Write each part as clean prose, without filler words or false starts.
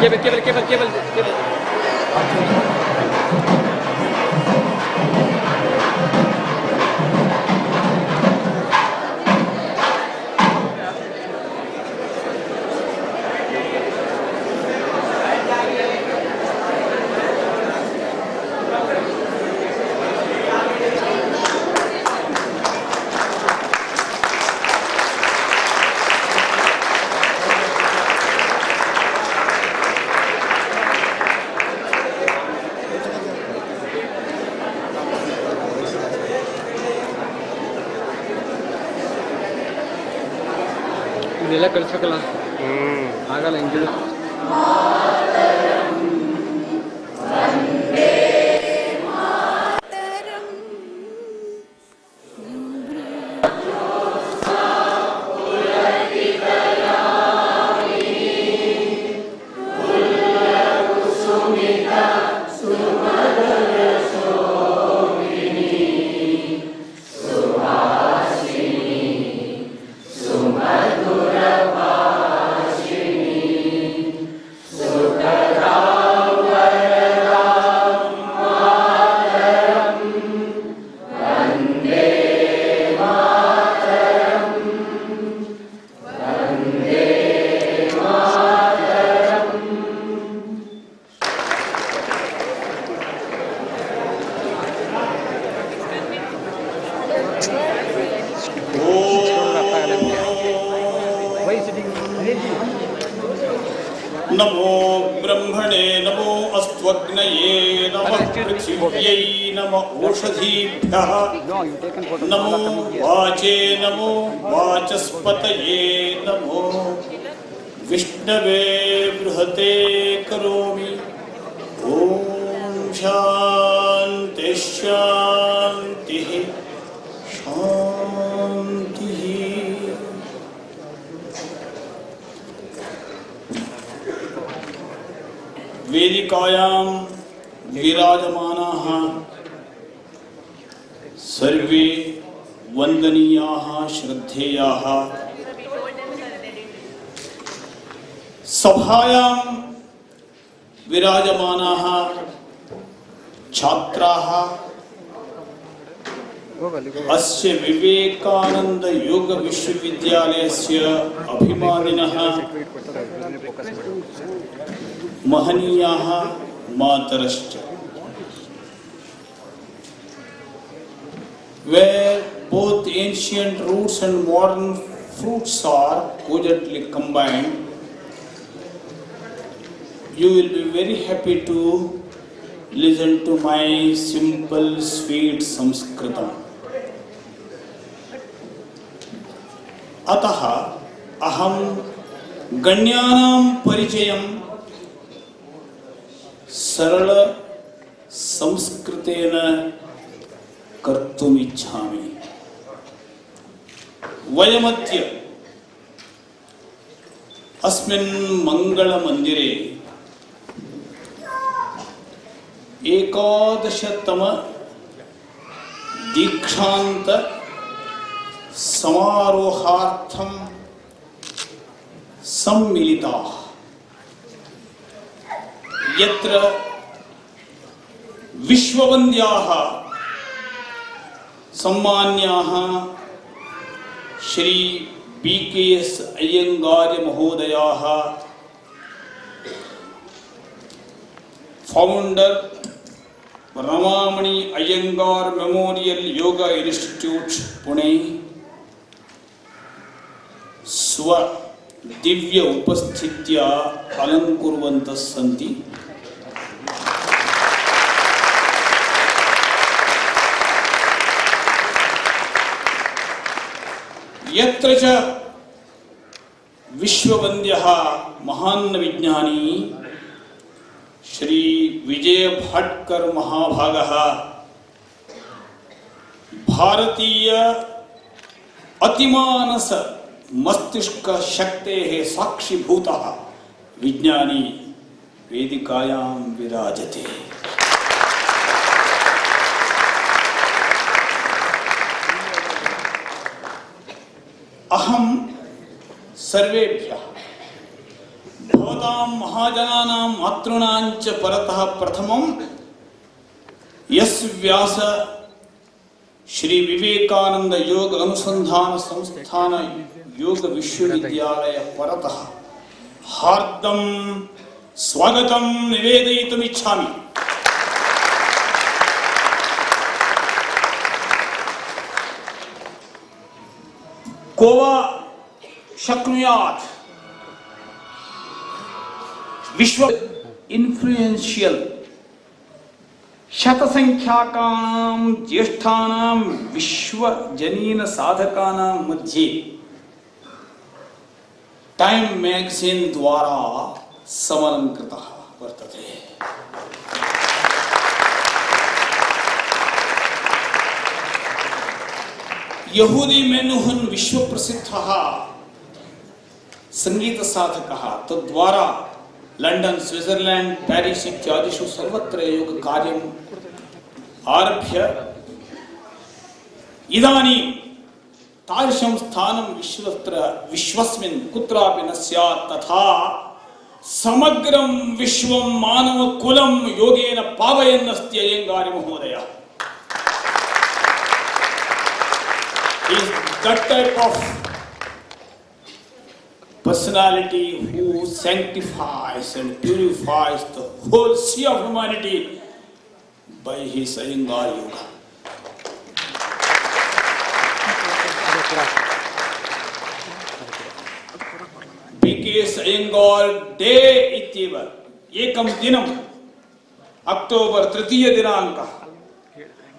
Cable ಇದೆಲ್ಲ ಕಳಿಸ್ಬೇಕಲ್ಲ ಆಗಲ್ಲ ಹಿಂಗಿದು नमो ब्रह्मणे नमो अस्त्वग्नये नमः पृथिव्यै नमः ओषधीभ्यः नमो वाचे नमो वाचस्पतये नमो विष्णवे बृहते करोमि ॐ शान्ति शान्तिः शान्तिः। वेदिकायां विराजमानाः सर्वे वन्दनीयाः श्रद्धेयाः, सभायां विराजमानाः छात्राः, अस्य विवेकानंद योग विश्वविद्यालयस्य अभिमानिनः, महनीयाः मातरश्च, where both ancient roots and modern fruits are cogently combined, you will be very happy to listen to my simple sweet Sanskritam. अतः अहं गण्यानां परिचयं सरल संस्कृतेन कर्तुम् इच्छामि। वयमद्य अस्मिन् मंगलमन्दिरे 11तम दीक्षांत समारोहार्थं सम्मिलिताः, यत्र विश्ववन्द्याः सम्मान्याः श्री BKS अय्यंगार महोदयाः, founder Ramamani Iyengar memorial yoga institute Pune, स्व दिव्य उपस्थित्या अलंकुर्वन्तः सन्ति। यत्र च विश्ववन्द्यः महान् विज्ञानी श्री विजय भाटकर महाभागः भारतीय अतिमानस मस्तिष्क शक्तेः साक्षीभूतः विज्ञानी वेदिकायां विराजते। अहं सर्वेभ्यः भवतां महाजनानां मातॄणां च परतः प्रथमं यस् व्यास श्री विवेकानंद योग अनुसंधान संस्थान योग विश्वविद्यालय परतः हार्दं स्वागतं निवेदयितुमिच्छामि। को वा शक्नुयात् विश्व इन्फ्लुएंशियल शतसंख्याकानां ज्येष्ठानां विश्वजनीन साधकानां मध्ये टाइम मैगजीन द्वारा समलंकृतः वर्तते। यहूदी मेनुहन विश्व प्रसिद्धः संगीत साधकः तद्वारा लंडन स्विट्जरलैंड पेरिस इत्यादिषु सर्वत्र योग कार्यम् आरभ्य इदानीं तादृशं स्थानं विश्वस्मिन् कुत्रापि न स्यात् तथा समग्रं विश्वं मानवकुलं योगेन पावयन् अस्ति अय्यङ्गार महोदयः। He is that type of personality who sanctifies and purifies the whole sea of humanity by his Iyengar yoga. BKS Iyengar Day इत्येव एकं दिनम् अक्टोबर 3 दिनाङ्कः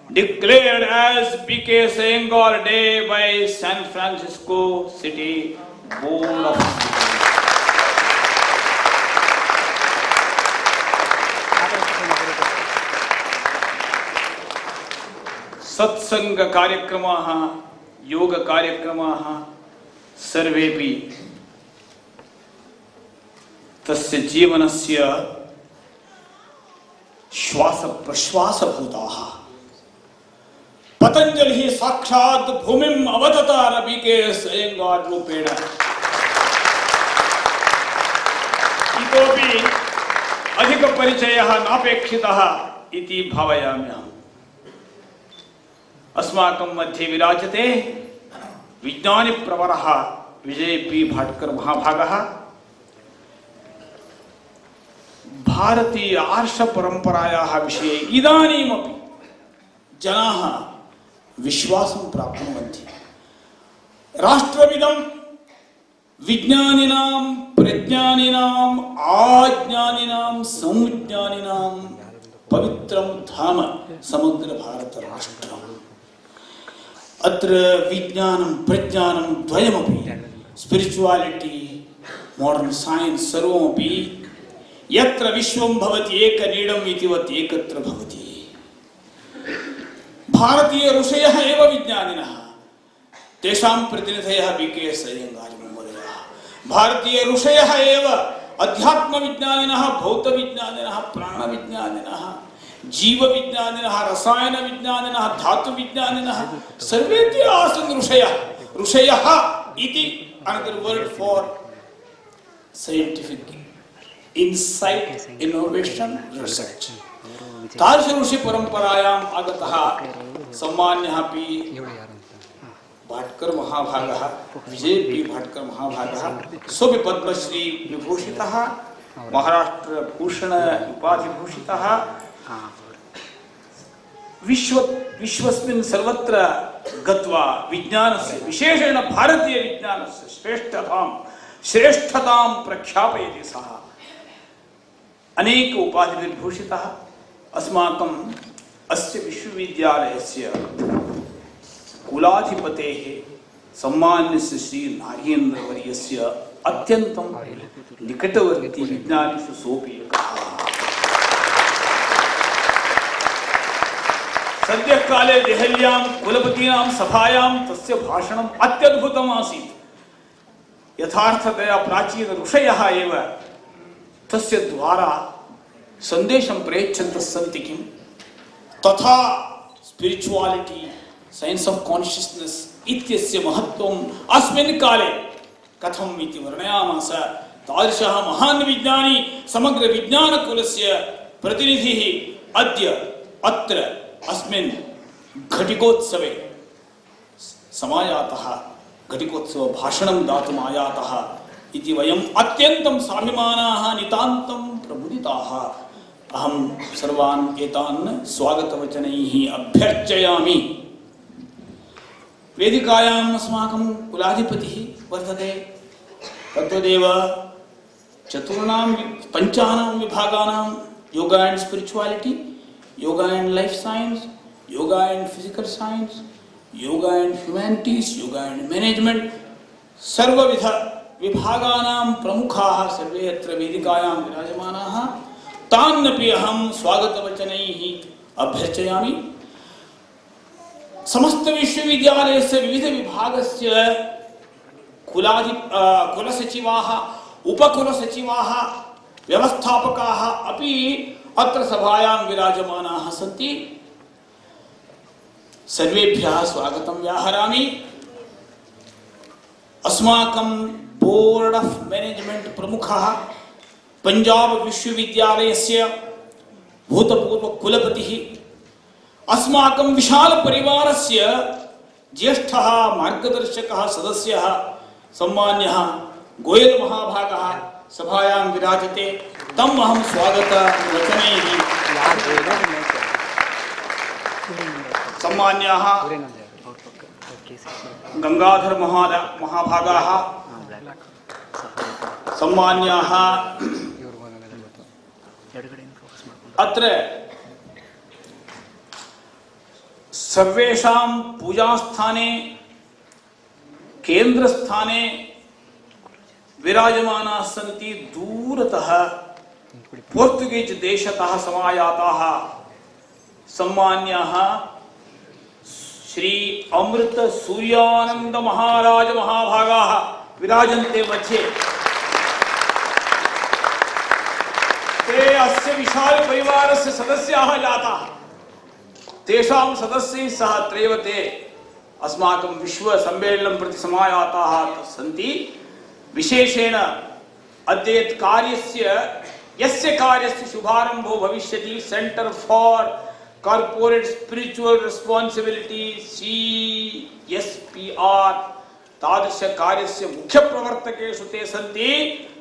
declared as BKS Iyengar Day by San Francisco City Board of सत्संग कार्यक्रमाः योग कार्यक्रमाः सर्वेपि तस्य जीवनस्य श्वास प्रश्वासभूताः। पतंजलि साक्षात् भूमिम् अवततार BKS Iyengar रूपेण। इतोपि अधिकपरिचयः नापेक्षितः इति भावयामि अहम्। अस्माकं मध्ये विराजते विज्ञानिप्रवरः विजय पी भाटकर महाभागः। भारतीय आर्ष परम्परायाः विषये इदानीमपि जनाः विश्वासं प्राप्नुवन्ति। राष्ट्रमिदं विज्ञानिनां प्रज्ञानिनां आज्ञानिनां संज्ञानिनां पवित्रं धाम समग्र भारत राष्ट्रम्। अत्र विज्ञानं प्रज्ञानं द्वयमपि स्पिरिचुआलिटी मॉडर्न साइंस सर्वमपि यत्र विश्वं भवति एकनीडम् इतिवत् एकत्र भवति। भारतीय ऋषयः एव विज्ञानिनः तेषां प्रतिनिधयः BKS Iyengar महोदयः। भारतीय ऋषयः एव अध्यात्मविज्ञानिनः भौतविज्ञानिनः प्राणविज्ञानिनः जीवविज्ञानिनः रसायनविज्ञानिनः धातुविज्ञानिनः सर्वे ते आसन् ऋषयः। ऋषयः इति another word for scientific insight innovation research। तादृश ऋषि परंपरायाम् आगतः सम्मान्यः पी भाटकर महाभागः विजय पी भाटकर महाभागः सोऽपि पद्मश्री विभूषितः महाराष्ट्र भूषण उपाधिभूषितः विश्वस्मिन् सर्वत्र गत्वा विज्ञानस्य विशेषेण भारतीय विज्ञानस्य श्रेष्ठतां प्रख्यापयति सः। अनेक उपाधिभिर्भूषितः। अस्माकं अस्य विश्वविद्यालयस्य कुलाधिपतेः सम्मान्यस्य श्री नागेन्द्रवर्यस्य अत्यन्तं निकटवर्ती विज्ञानिषु सोऽपि एकः। सद्यः काले देहल्यां कुलपतीनां सभायां तस्य भाषणम् अत्यद्भुतम् आसीत्। यथार्थतया प्राचीन ऋषयः एव तस्य द्वारा संदेशं प्रयच्छन्तः सन्ति किम् तथा स्पिरिचुआलिटी साइंस ऑफ कॉन्शियसनेस इत्यस्य महत्त्वम् अस्मिन् काले कथम् इति वर्णयामास। तादृशः महान् विज्ञानी समग्र विज्ञानकुलस्य प्रतिनिधिः अद्य अत्र अस्मिन् घटिकोत्सवे समायातः घटिकोत्सव भाषणं दातुम् आयातः इति वयम् अत्यन्तं स्वाभिमानाः नितान्तं प्रमुदिताः। अहं सर्वान् एतान् स्वागतवचनैः अभ्यर्चयामि। वेदिकायाम् अस्माकं कुलाधिपतिः वर्तते, तद्वदेव पंचानां विभागानां yoga and spirituality, yoga and life science, yoga and physical science, yoga and humanities, yoga and management सर्वविध विभागानां प्रमुखाः सर्वे अत्र वेदिकायां विराजमानाः। तान्नपि अहं स्वागतवचनैः अभ्यर्चयामि। समस्त विश्वविद्यालयस्य विविध विभागस्य कुलसचिवाः, उपकुलसचिवाः, व्यवस्थापकाः अपि अत्र सभायां विराजमानाः सन्ति। सर्वेभ्यः स्वागतं व्याहरामि। अस्माकं बोर्ड ऑफ मैनेजमेंट प्रमुखः, पंजाब विश्वविद्यालयस्य भूतपूर्व कुलपतिः, अस्माकं विशाल परिवारस्य ज्येष्ठः मार्गदर्शकः सदस्यः सम्मान्यः गोयल महाभागः सभायां विराजते। तम् अहं स्वागतवचनैः सम्मान्याः गंगाधर महाभागाः, सम्मान्याः अत्र सर्वेषां पूजास्थाने केन्द्रस्थाने विराजमानाः सन्ति। दूरतः पोर्तुगीज देशतः समायाताः सम्मान्याः श्री अमृत सूर्यानंद महाराज महाभागाः विराजन्ते मध्ये। ते अस्य विशाल परिवारस्य सदस्याः जाताः। तेषां सदस्यैः सह अत्रैव ते अस्माकं विश्व सम्मेलनं प्रति समायाताः सन्ति। विशेषेण अद्य यस्य कार्यस्य शुभारम्भो भविष्यति, centre for corporate spiritual responsibility CSPR, तादृश कार्यस्य मुख्य प्रवर्तकेषु ते सन्ति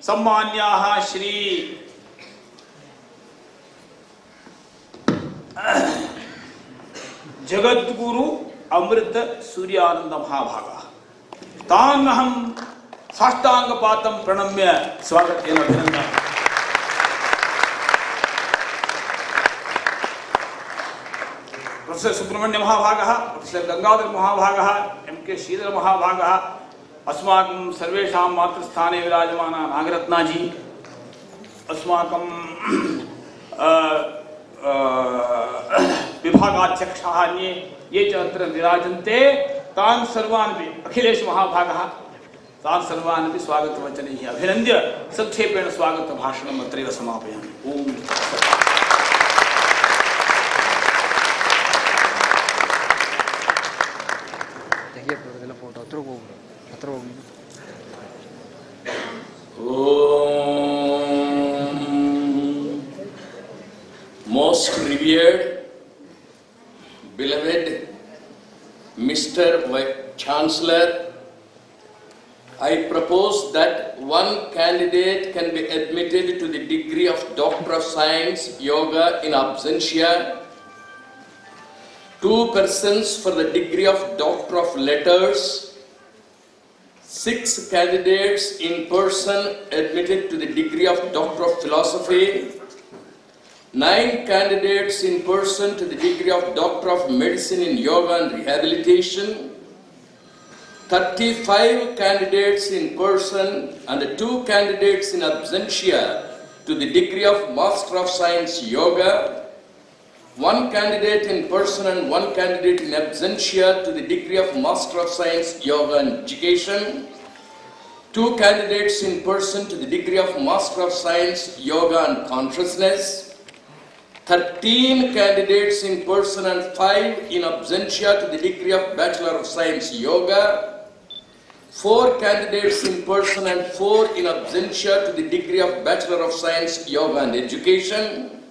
सम्मान्याः श्री जगद्गुरु अमृत सूर्यानंद महाभागाः। तान् अहं साष्टांगपातं प्रणम्य स्वागतेन अभिनन्दामि। प्रोफेसर सुब्रह्मण्य महाभागः, प्रोफेसर गंगाधर महाभागः, MK श्रीधर महाभागः, अस्माकं सर्वेषां मातृस्थाने विराजमाना नागरत्नाजी, अस्माकं विभागाध्यक्षाः अन्ये ये च अत्र विराजन्ते, तान् सर्वान् अखिलेश महाभागः, तान् सर्वान् अपि स्वागतवचनैः अभिनन्द्य संक्षेपेण स्वागतभाषणम् अत्रैव समापयामि। ओम। Most revered, beloved Mr. Chancellor, I propose that one candidate can be admitted to the degree of Doctor of Science, Yoga in absentia, 2 persons for the degree of Doctor of Letters, 6 candidates in person admitted to the degree of Doctor of Philosophy, 9 candidates in person to the degree of Doctor of Medicine in Yoga and Rehabilitation, 35 candidates in person and 2 candidates in absentia to the degree of Master of Science Yoga, 1 candidate in person and 1 candidate in absentia to the degree of Master of Science Yoga and Education, 2 candidates in person to the degree of Master of Science Yoga and Consciousness, 13 candidates in person and 5 in absentia to the degree of Bachelor of Science Yoga, 4 candidates in person and 4 in absentia to the degree of Bachelor of Science, Yoga and Education.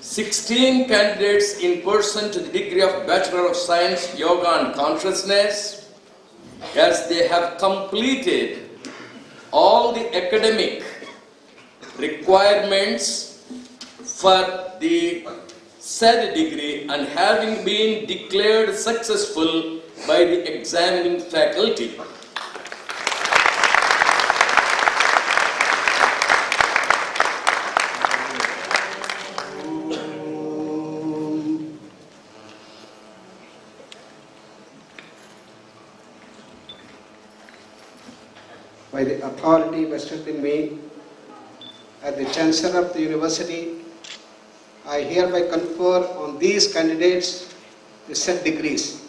16 candidates in person to the degree of Bachelor of Science, Yoga and Consciousness, as they have completed all the academic requirements for the said degree and having been declared successful by the examining faculty. By the authority vested in me as the Chancellor of the University, I hereby confer on these candidates the said degrees.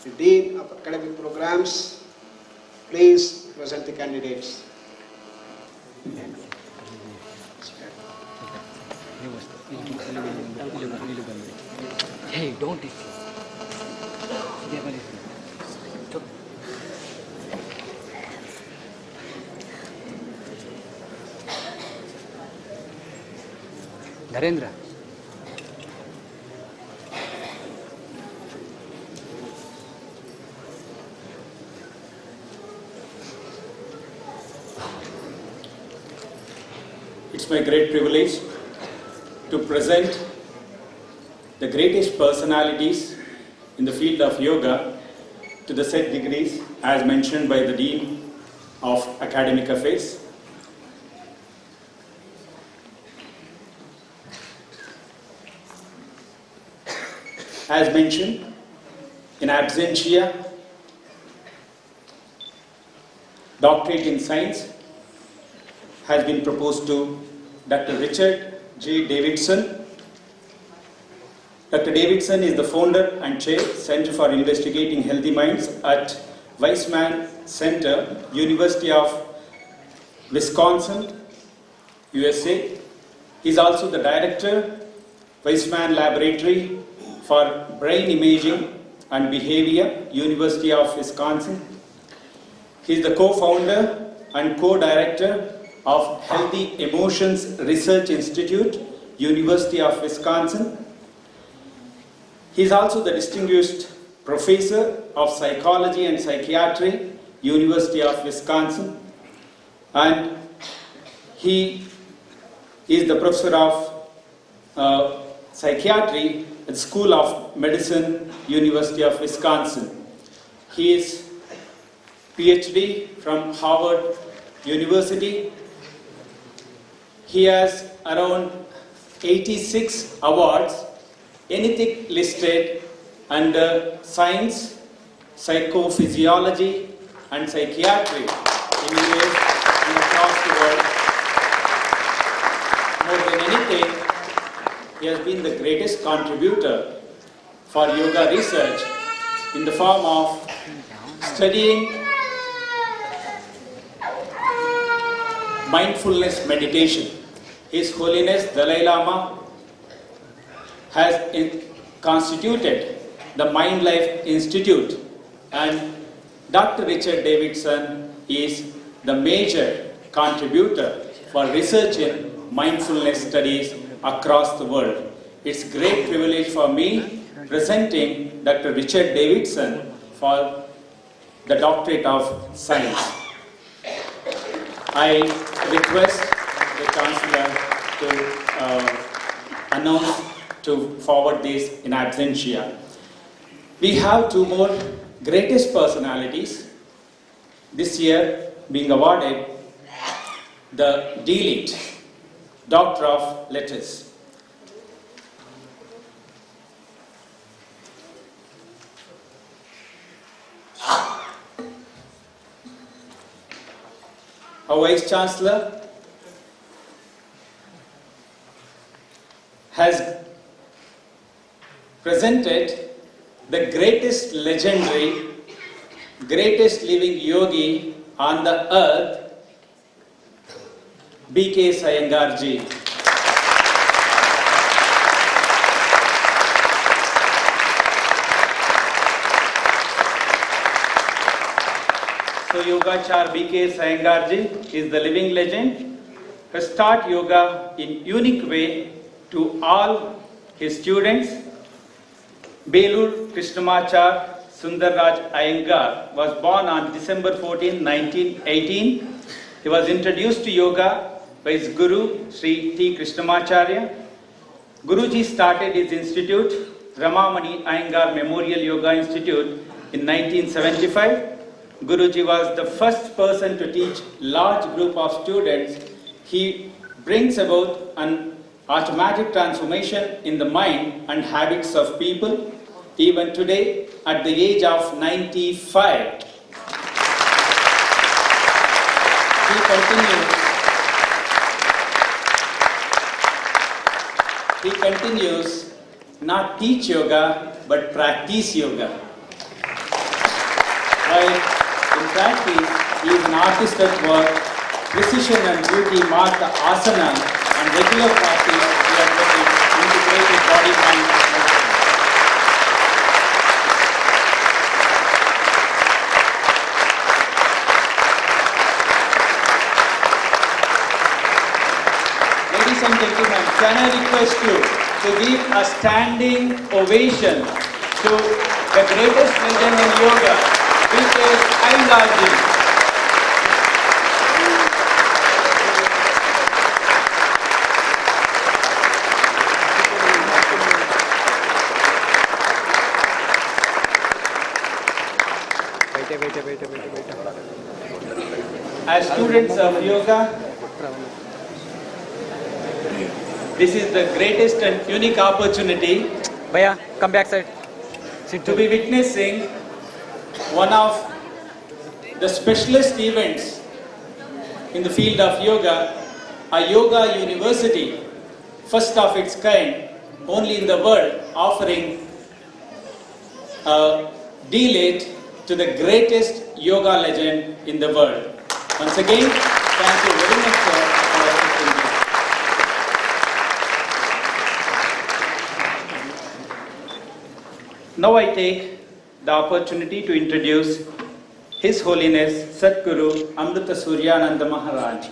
The Dean of Academic Programs, please present the candidates. Hey, don't. Narendra. It's my great privilege to present the greatest personalities in the field of yoga to the said degrees as mentioned by the Dean of Academic Affairs. As mentioned, in absentia, doctorate in science has been proposed to Dr. Richard J. Davidson. Dr. Davidson is the founder and chair, Center for Investigating Healthy Minds at Weizmann Center, University of Wisconsin, USA. He is also the director, Weizmann Laboratory for Brain Imaging and Behavior, University of Wisconsin. He is the co-founder and co-director of Healthy Emotions Research Institute, University of Wisconsin. He is also the distinguished professor of psychology and psychiatry, University of Wisconsin, and he is the professor of psychiatry at School of Medicine, University of Wisconsin. He is PhD from Harvard University. He has around 86 awards, anything listed under science, psychophysiology and psychiatry in US and across the world. More than anything, he has been the greatest contributor for yoga research in the form of studying mindfulness meditation. His Holiness Dalai Lama has constituted the Mind Life Institute, and Dr. Richard Davidson is the major contributor for research in mindfulness studies across the world. It's a great privilege for me presenting Dr. Richard Davidson for the Doctorate of Science. I request the Chancellor to announce to forward this in absentia. We have two more greatest personalities this year being awarded the D.Litt, Doctor of Letters. Our Vice Chancellor has presented the greatest legendary, greatest living yogi on the earth, B.K. Iyengar ji. So Yogachar B.K. Sayangarji is the living legend, has taught yoga in unique way to all his students. Belur Krishnamachar Sundarraj Iyengar was born on December 14, 1918. He was introduced to yoga by his guru, Sri T. Krishnamacharya. Guruji started his institute, Ramamani Iyengar Memorial Yoga Institute, in 1975. Guruji was the first person to teach large group of students. He brings about an automatic transformation in the mind and habits of people. Even today, at the age of 95, he continues not teach yoga but practice yoga. While in practice, he is an artist at work. Precision and beauty mark the asana, and regular practice he has integrated body mind movement. Ladies and gentlemen, can I request you to give a standing ovation to the greatest legend in yoga, B.K. Iyengar. As students of yoga, this is the greatest and unique opportunity Bhaiya, come back side. Sit to be witnessing one of the specialist events in the field of yoga, a yoga university, first of its kind, only in the world, offering a D.Litt to the greatest yoga legend in the world. Once again, thank you very much for assisting me. Now I take the opportunity to introduce His Holiness Sadguru Amrita Suryananda Maharaj.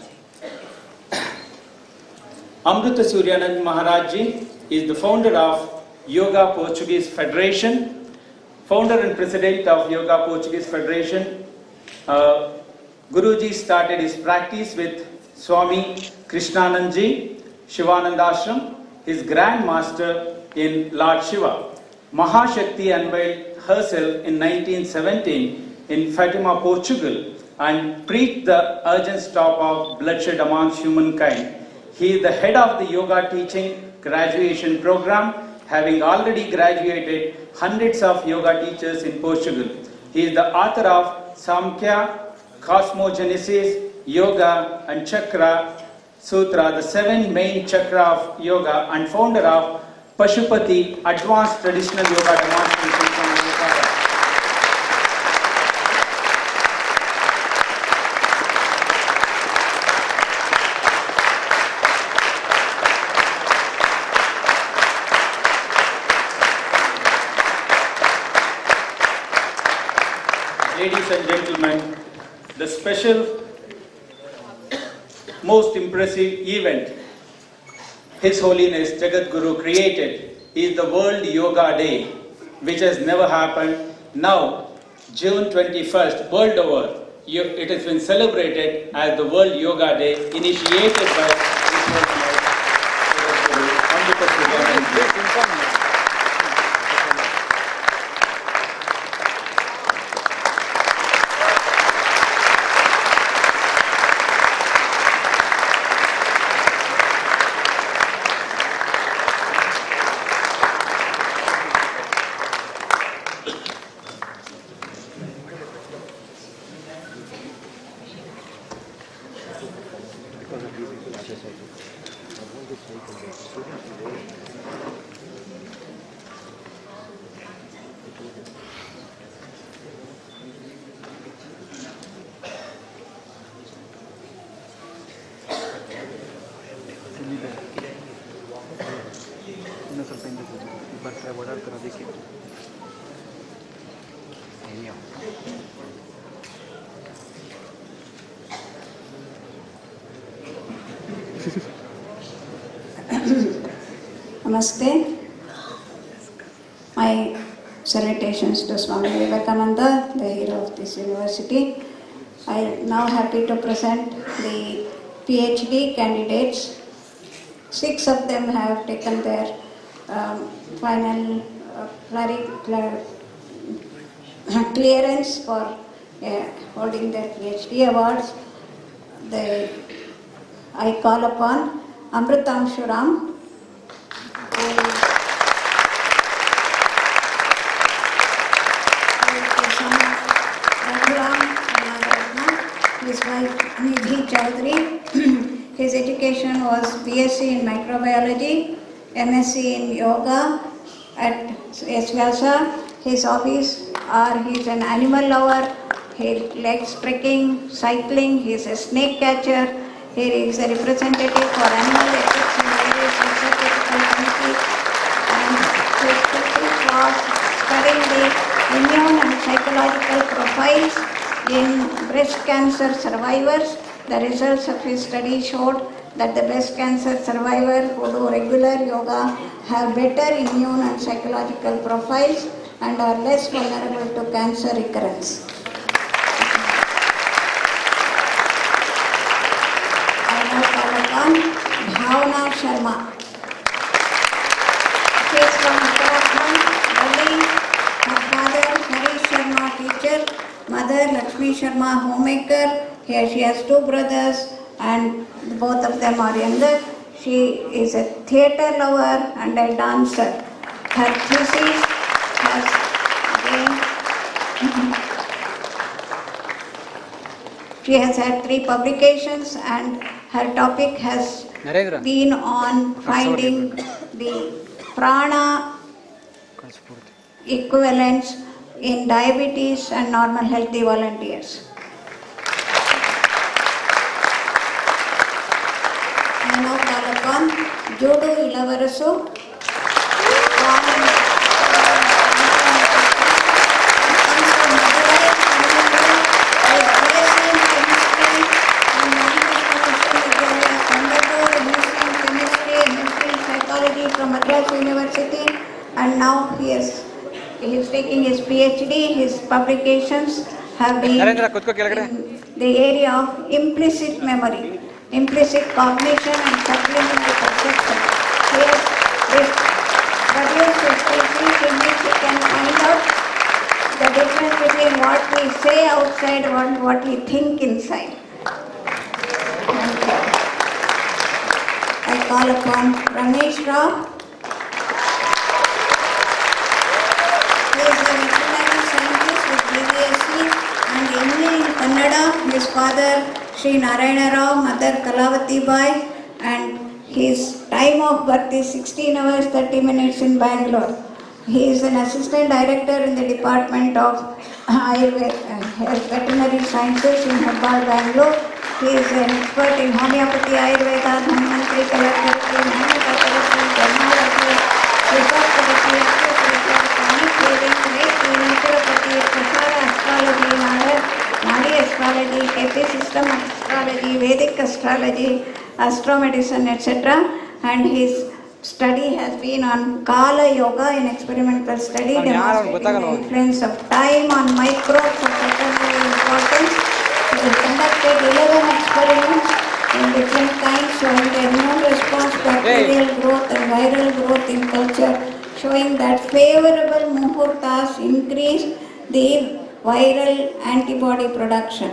Amrita Suryananda Maharaj Ji is the founder of Yoga Portuguese Federation, founder and president of Yoga Portuguese Federation. Guruji started his practice with Swami Krishnanandji, Shivananda Ashram, his Grand Master in Lord Shiva. Mahashakti unveiled herself in 1917 in Fatima, Portugal, and preached the urgent stop of bloodshed amongst humankind. He is the head of the yoga teaching graduation program, having already graduated hundreds of yoga teachers in Portugal. He is the author of Samkhya, Cosmogenesis, Yoga and Chakra Sutra, the 7 main chakra of yoga, and founder of Pashupati, advanced traditional yoga demonstration from Yoga. Ladies and gentlemen, the special, most impressive event His Holiness Jagat Guru created is the World Yoga Day, which has never happened. Now, June 21st, world over, it has been celebrated as the World Yoga Day, initiated by His Holiness Jagat Guru Amrita Suryananda. ಇನ್ನೂ ಸ್ವಲ್ಪ ಹಿಂದೆ ಬರ್ತಾರೆ ಓಡಾಡ್ತಾರೆ ಅದಕ್ಕೆ ಅಯ್ಯೋ Namaste. My salutations to Swami Vivekananda, the hero of this university. I am now happy to present the PhD candidates. 6 of them have taken their final clearance for holding their PhD awards. I call upon Amritanshuram, his wife Nidhi Chaudhary. His education was BSc in microbiology, MSc in yoga at Vyasa. His hobbies are he is an animal lover, he likes trekking, cycling, he is a snake catcher, he is a representative for animal ethics in various research ethical committees, and his thesis was studying the immune and psychological profiles in breast cancer survivors. The results of his study showed that the breast cancer survivors who do regular yoga have better immune and psychological profiles and are less vulnerable to cancer recurrence. I now call upon Bhavna Sharma. She is from Uttarakhand, Delhi. Her father Harish Sharma, teacher, mother Lakshmi Sharma, homemaker. Here she has 2 brothers and both of them are younger. She is a theatre lover and a dancer. Her thesis has been, she has had 3 publications and her topic has Narendra. been on finding the prana equivalents in diabetes and normal healthy volunteers. I now call upon Jodu Ilavarasu. From Madras University, and now he is taking his PhD. His publications have been Narendra, kudko kelagade. in the area of implicit memory, implicit cognition and subliminal perception. He has produced his thesis in which we can find out the difference between what we say outside and what we think inside. I call upon Ramesh Rao. He is a veterinary scientist with BVSc and MA in Kannada. His father Sri Narayana Rao, mother Kalavati Bai, and his time of birth is 16 hours 30 minutes in Bangalore. He is an assistant director in the Department of Veterinary Sciences in Hebbal, Bangalore. He is an expert in homeopathy, Ayurveda, Dhanvantri, calligraphy, manufacturing, dermatology, research therapy, acupuncture, chronic healing, reiki, naturopathy, prasara astrology, Nadi astrology, KP system astrology, Vedic astrology, astromedicine, etc. And his study has been on Kala Yoga in experimental study, demonstrating the influence of time on microbes of veterinary importance. He has conducted 11 experiments in different kinds showing the immune response, bacterial growth and viral growth in culture, showing that favorable muhurtas increase the viral antibody production.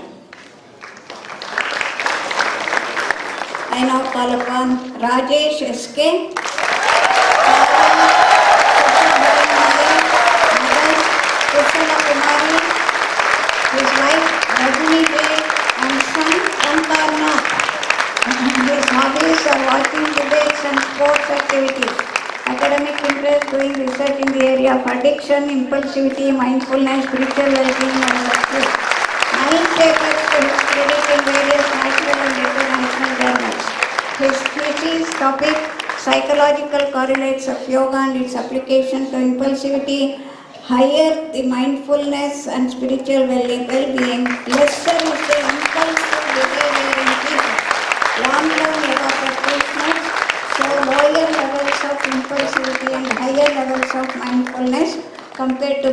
I now call upon Rajesh SK. His wife Rajini Dey and son Sankarna. His hobbies are watching debates and sports activities. Academic interest, doing research in the area of addiction, impulsivity, mindfulness, spiritual well-being and success. 9 papers to his credit in various national and international journals. His thesis topic, psychological correlates of yoga and its application to impulsivity. Higher the mindfulness and spiritual well-being, lesser is the impulsive behavior in people. Long-term yoga practice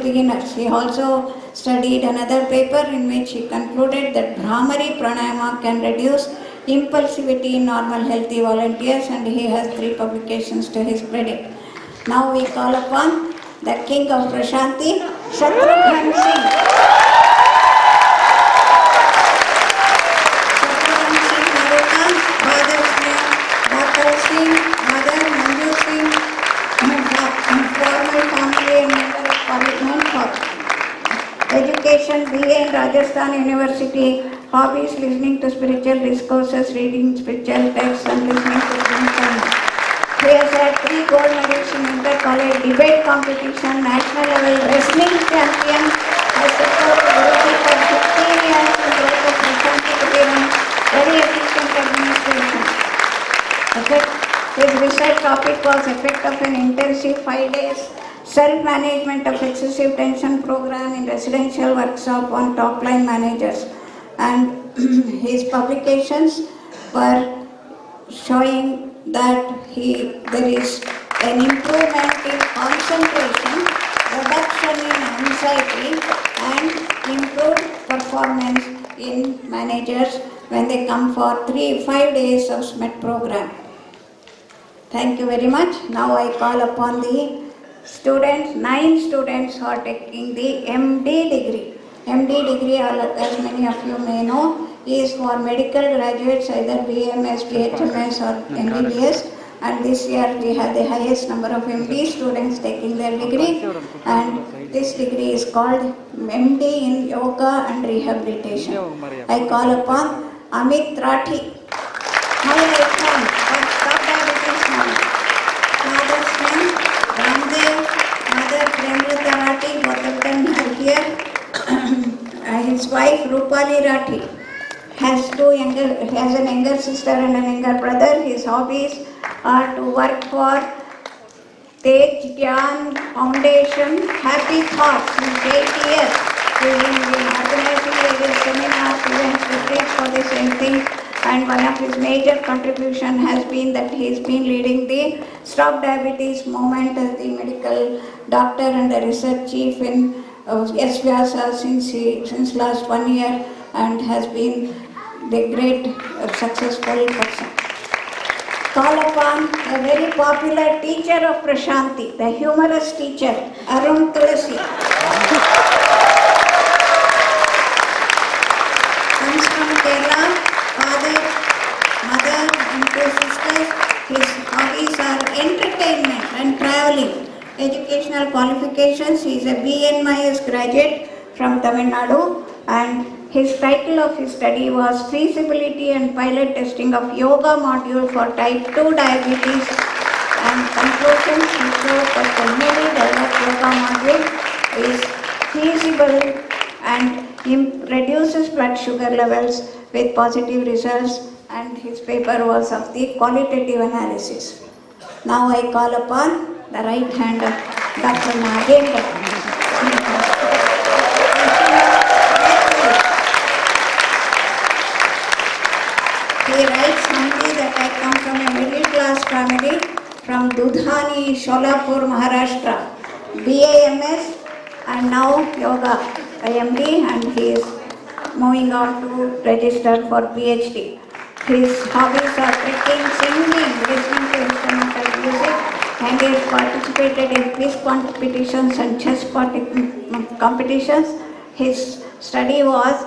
beginners. He also studied another paper in which he concluded that Brahmari Pranayama can reduce impulsivity in normal healthy volunteers, and he has 3 publications to his credit. Now we call upon the king of Prashanti, Shatrughan Singh. Shatrughan Singh Naruka, father's name Dr. Singh, mother Manju Singh, formal family and member of parliament. Education, BA in Rajasthan University. Hobbies, listening to spiritual discourses, reading spiritual texts and listening to sermons. He has had 3 gold medals in inter-college debate competition, national level wrestling champion, has supported Guruji for 15 years in growth of Prashanti Kuteram, very efficient administration. His research topic was effect of an intensive 5 days self-management of excessive tension program in residential workshop on top-line managers. And his publications were showing that there is an improvement in concentration, reduction in anxiety, and improved performance in managers when they come for 5 days of SMET program. Thank you very much. Now I call upon the students, 9 students who are taking the MD degree. MD degree, as many of you may know, is for medical graduates, either BMS, BHMS or MBBS. And this year we have the highest number of MD students taking their degree. And this degree is called MD in Yoga and Rehabilitation. I call upon Amit Rathi. My right hand, stop diabetes now. Father's name, Ramdev, mother Premrita Rathi, both of them are here. His wife Rupali Rathi has an younger sister and an younger brother. His hobbies are to work for Tej Gyan Foundation, Happy Thoughts, since 8 years. He has been organizing various seminars, events, retreats for the same thing. And one of his major contribution has been that he has been leading the Stop Diabetes movement as the medical doctor and the research chief in S. Vyasa since last 1 year, and has been the great successful person. Call upon a very popular teacher of Prashanti, the humorous teacher, Arun Tulasi. Comes from Kerala, father, mother and 2 sisters. His hobbies are entertainment and traveling. Educational qualifications, he is a BNMIS graduate from Tamil Nadu, and his title of his study was Feasibility and Pilot Testing of Yoga Module for Type 2 Diabetes, and conclusions he showed that the newly developed yoga module is feasible and reduces blood sugar levels with positive results, and his paper was of the qualitative analysis. Now I call upon the right hand of Dr. Nagendra. He writes humbly that I come from a middle class family from Dudhani, Sholapur, Maharashtra. BAMS and now Yoga IMD, and he is moving on to register for PhD. His hobbies are trekking, singing, listening to instrumental music, and he has participated in quiz competitions and chess competitions. His study was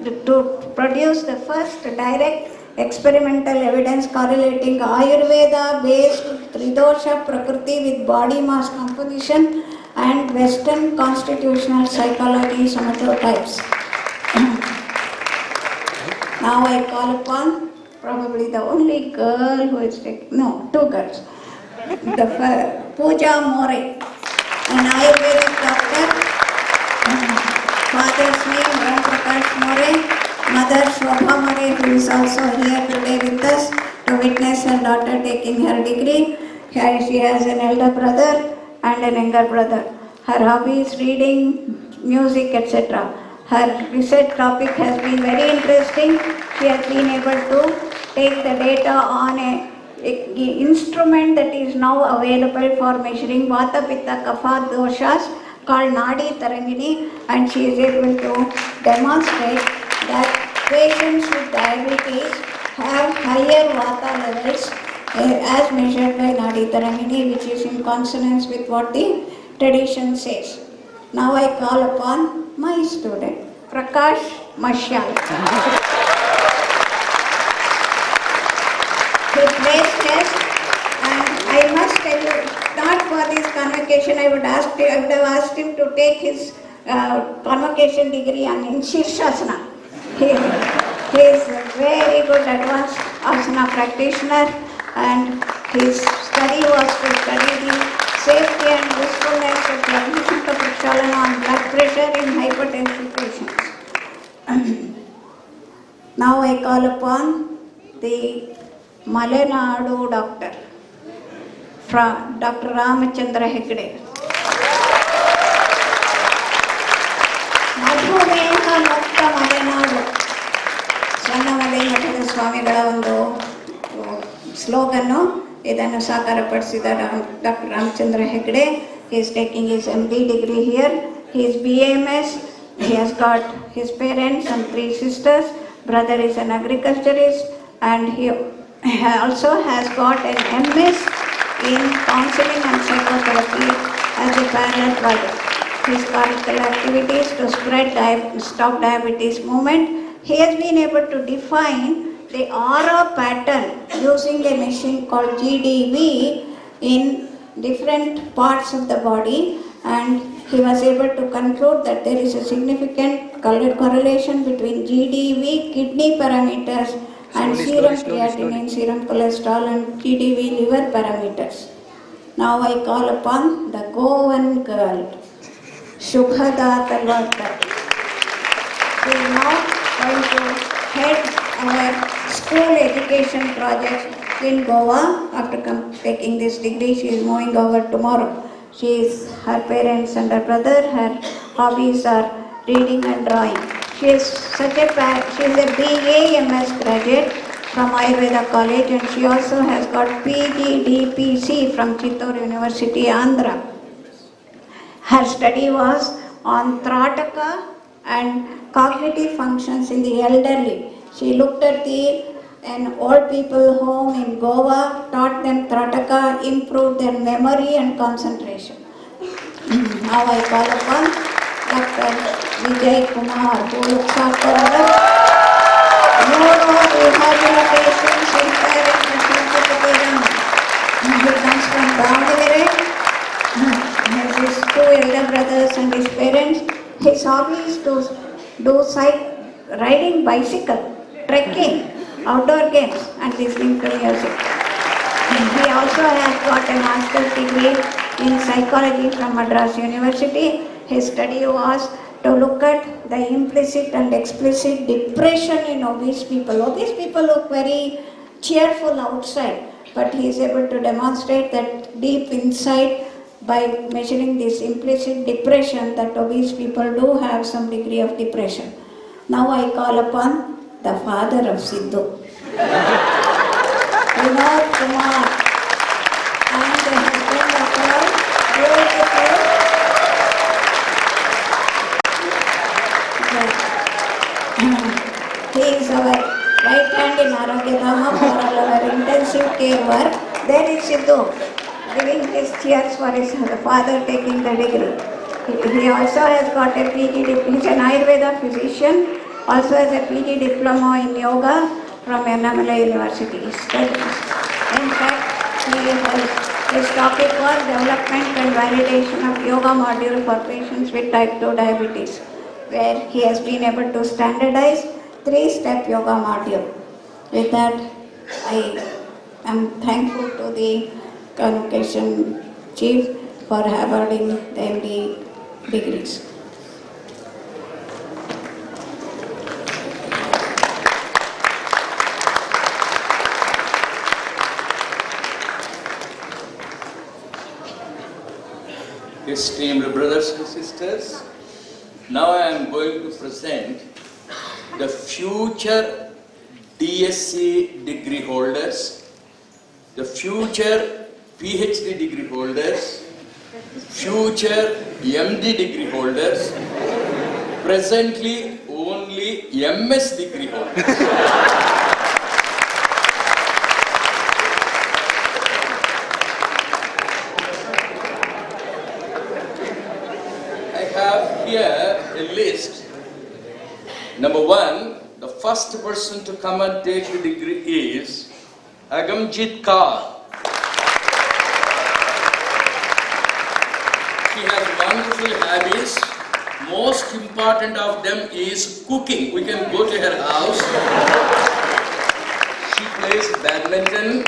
to produce the first direct experimental evidence correlating Ayurveda-based Tridosha Prakriti with body mass composition and Western constitutional psychology somatotypes. Now I call upon probably the only girl who is taking, no, 2 girls. The Pooja More, an Ayurvedic doctor. Father's name Ram Prakash More, mother Shobha More, who is also here today with us to witness her daughter taking her degree. She has an elder brother and an younger brother. Her hobbies, reading, music, etc. Her research topic has been very interesting. She has been able to take the data on an instrument that is now available for measuring Vata, Pitta, Kapha doshas called Nadi Tarangini, and she is able to demonstrate that patients with diabetes have higher Vata levels as measured by Nadi Tarangini, which is in consonance with what the tradition says. Now I call upon my student, Prakash Mashyal. He plays chess, and I must tell you, not for this convocation, I would have asked him to take his convocation degree in Shirshasana. He is a very good advanced asana practitioner, and his study was to study the safety and usefulness of Yajnasamta Prakshalana on blood pressure in hypertensive patients. Now I call upon the Malenadu doctor, from Dr. Ramachandra Hegde. ಮಧುಮೇಹ ಮುಕ್ತ ಮಲೆನಾಡು ಸ್ವರ್ಣಮಲೈ ಮಠದ ಸ್ವಾಮಿಗಳ ಒಂದು slogan ಇದನ್ನು ಸಾಕಾರಪಡಿಸಿದ doctor Ramachandra Hegde. He is taking his MD degree here. He is BAMS. He has got his parents and 3 sisters. Brother is an agriculturist, and he also has got an MS in counseling and psychotherapy as a parallel project. His curricular activities to stop diabetes movement. He has been able to define the aura pattern using a machine called GDV in different parts of the body, and he was able to conclude that there is a significant correlation between GDV, kidney parameters, and serum creatinine, serum cholesterol, and GDV liver parameters. Now I call upon the Goan girl, Shubhada Talwalkar. She is now going to head our school education project in Goa. After taking this degree, she is moving over tomorrow. Her parents and her brother, her hobbies are reading and drawing. She is a BA-MS graduate from Ayurveda College, and she also has got PGDPC from Chittoor University, Andhra. Her study was on Trataka and cognitive functions in the elderly. She looked at an old people home in Goa, taught them Trataka, improved their memory and concentration. Now I call upon Dr. Vijay Kumar, who looks after our neuro-rehabilitation center in Krishnapattiram. He comes from Davangere. He has his 2 elder brothers and his parents. His hobby is to do riding bicycle, trekking, outdoor games, and listening to music. He also has got a master's degree in psychology from Madras University. His study was to look at the implicit and explicit depression in obese people. Obese people look very cheerful outside, but he is able to demonstrate that deep inside, by measuring this implicit depression, that obese people do have some degree of depression. Now I call upon the father of Sidhu, Vinod Kumar, and the husband of our beautiful he is our right hand in Arogyadhama for all our intensive care work. There is Sidhu giving his cheers for his father taking the degree. He also has got a PG, he is an Ayurveda physician, also has a PG diploma in yoga from Annamalai University. In fact, his topic was development and validation of yoga module for patients with type 2 diabetes, where he has been able to standardize 3-step yoga module. With that, I am thankful to the convocation chief for awarding the MD degrees. Esteemed brothers and sisters, now I am going to present the future DSc degree holders, the future PhD degree holders, future MD degree holders, presently only MS degree holders. I have here a list. Number 1, the first person to come and take the degree is Agamjit Kaur. She has wonderful habits. Most important of them is cooking. We can go to her house. She plays badminton.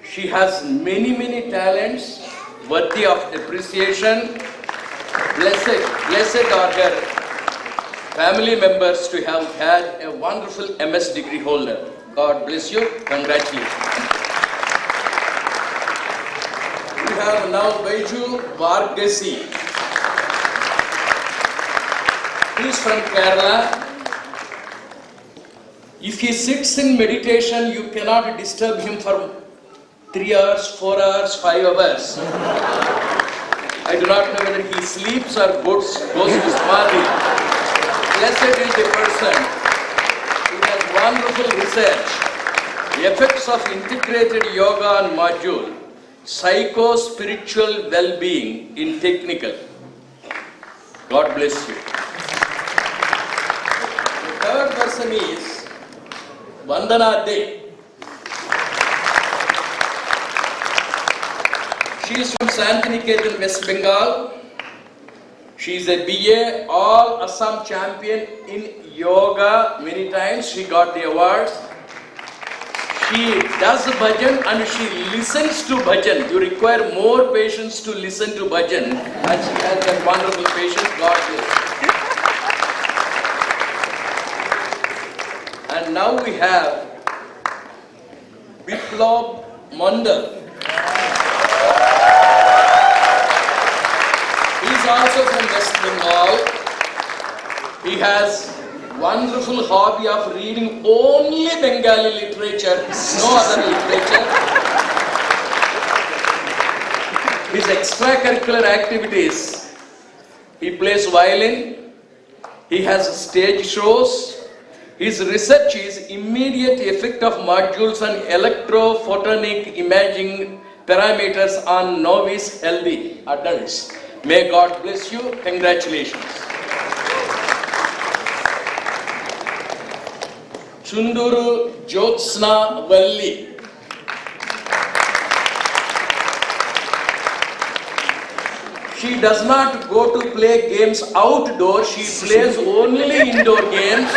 She has many talents worthy of appreciation. Blessed are her family members to have had a wonderful MS degree holder. God bless you. Congratulations. We have now Baiju Vargesi. He is from Kerala. If he sits in meditation, you cannot disturb him for 3 hours, 4 hours, 5 hours. I do not know whether he sleeps or goes to Samadhi. Blessed is the person. He has wonderful research. Effects of integrated yoga and module. Psycho-spiritual well-being in technical. God bless you. The third person is Vandana De. She is from Santiniketan, West Bengal. She is a BA All Assam champion in yoga. Many times she got the awards. She does bhajan and she listens to bhajan. You require more patience to listen to bhajan, and she has that wonderful patience. God bless. And now we have Biplab Mandal. He is also from West Bengal. He has wonderful hobby of reading only Bengali literature, no other literature. His extracurricular activities, he plays violin, he has stage shows. His research is immediate effect of modules on electrophotonic imaging parameters on novice healthy adults. May God bless you. Congratulations. Chunduru Jyotsna Valli. She does not go to play games outdoor, she plays only indoor games.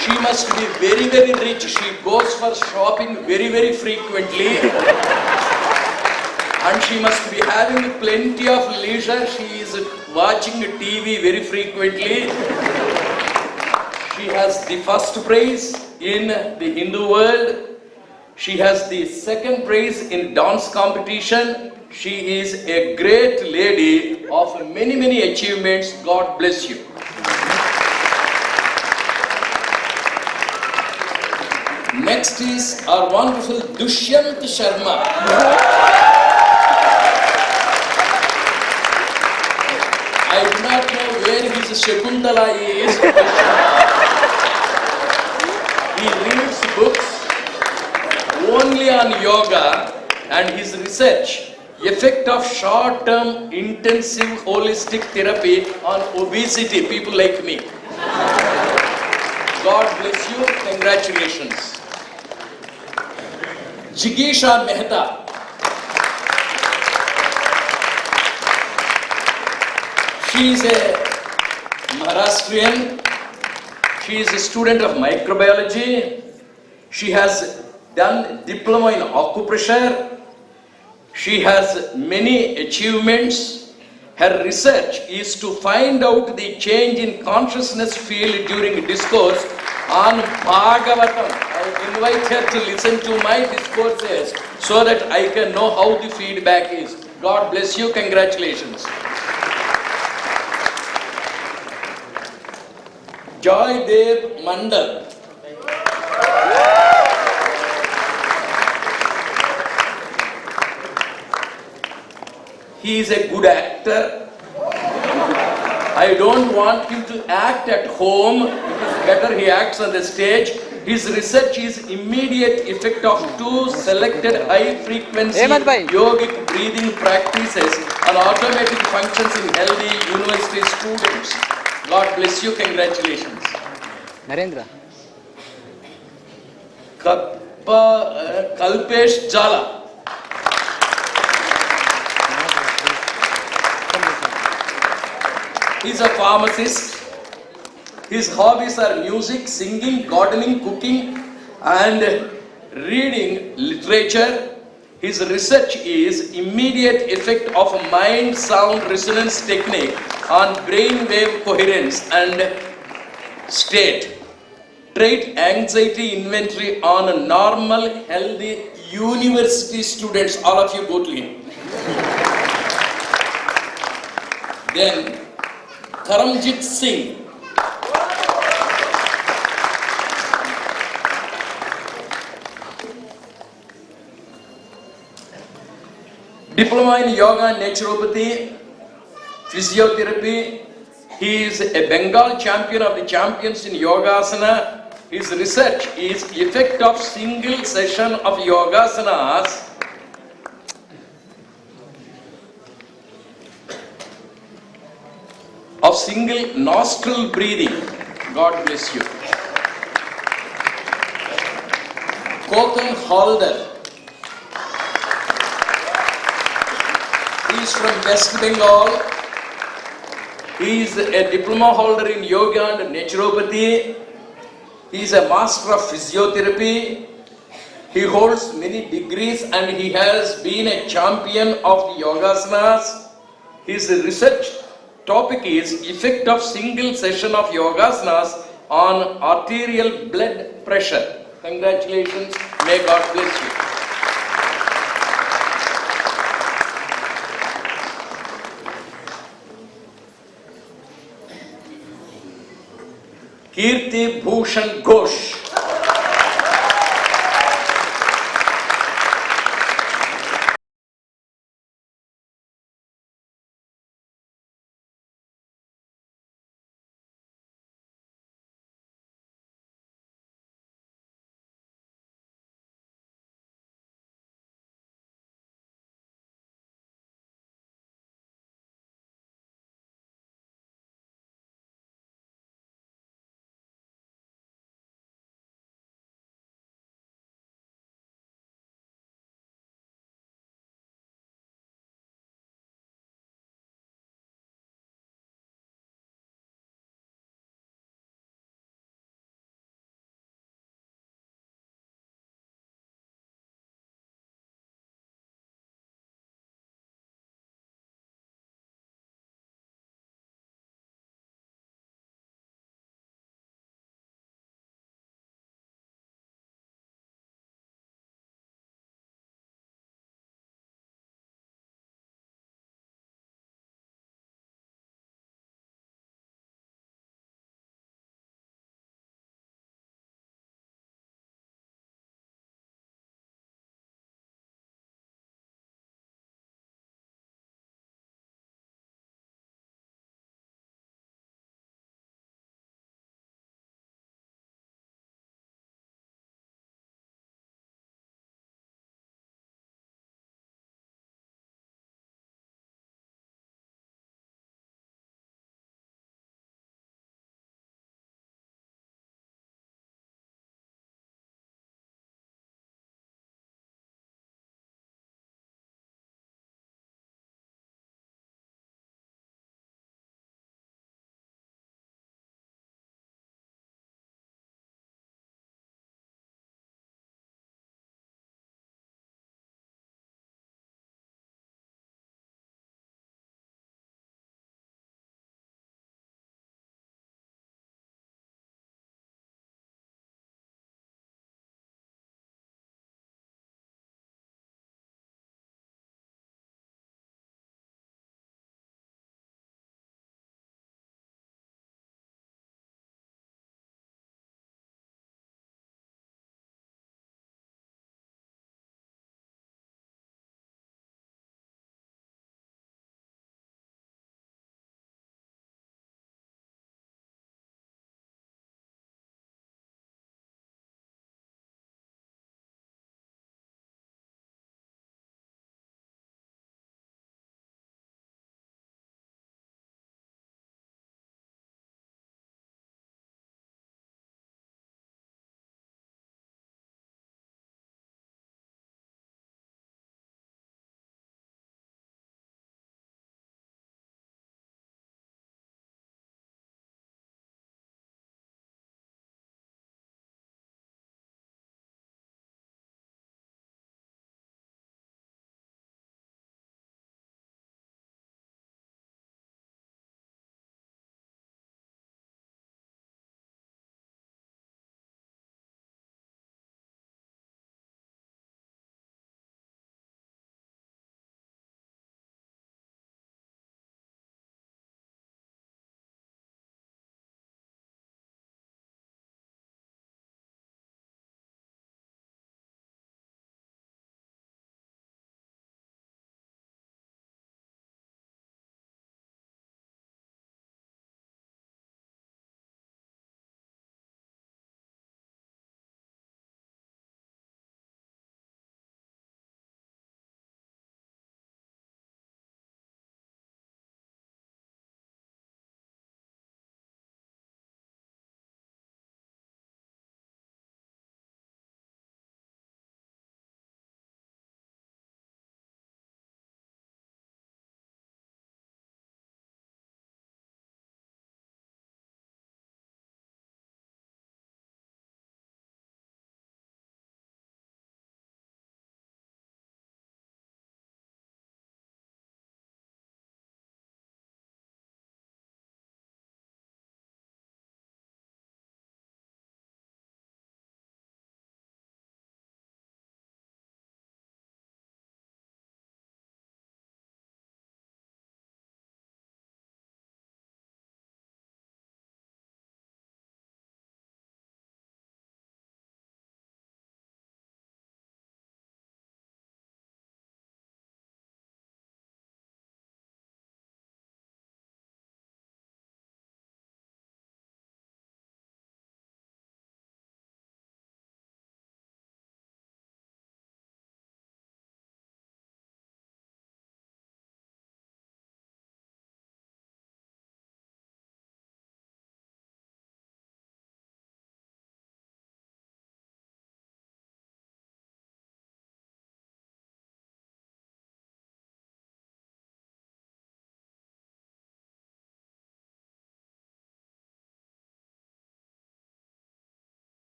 She must be very rich. She goes for shopping very frequently. And she must be having plenty of leisure. She is watching TV very frequently. She has the first prize in the Hindu world. She has the second prize in dance competition. She is a great lady of many achievements. God bless you. Next is our wonderful Dushyant Sharma. I do not know where his Shakuntala is. He reads books only on yoga, and his research, effect of short-term intensive holistic therapy on obesity, people like me. God bless you. Congratulations. Jigisha Mehta. She is a Maharashtrian. She is a student of microbiology. She has done diploma in acupressure. She has many achievements. Her research is to find out the change in consciousness field during discourse on Bhagavatam. I invite her to listen to my discourses so that I can know how the feedback is. God bless you. Congratulations. Joy Dev Mandal. he is a good actor. I don't want him to act at home. Better he acts on the stage. His research is immediate effect of 2 selected high-frequency Hemant bhai. yogic breathing practices on automatic functions in healthy university students. God bless you. Congratulations. Narendra. Kalpesh Jala. He is a pharmacist. His hobbies are music, singing, gardening, cooking, and reading literature. His research is immediate effect of mind sound resonance technique on brain wave coherence and state. Trait anxiety inventory on normal healthy university students. All of you go to him. Then Karamjit Singh. Diploma in Yoga and Naturopathy, Physiotherapy. He is a Bengal champion of the champions in Yogasana. His research is effect of single session of Yogasanas of single nostril breathing. God bless you. Kotan Halder. He is from West Bengal. He is a diploma holder in yoga and naturopathy. He is a master of physiotherapy. He holds many degrees and he has been a champion of the yogasanas. His research topic is effect of single session of yogasanas on arterial blood pressure. Congratulations. May God bless you. Kirti Bhushan Ghosh.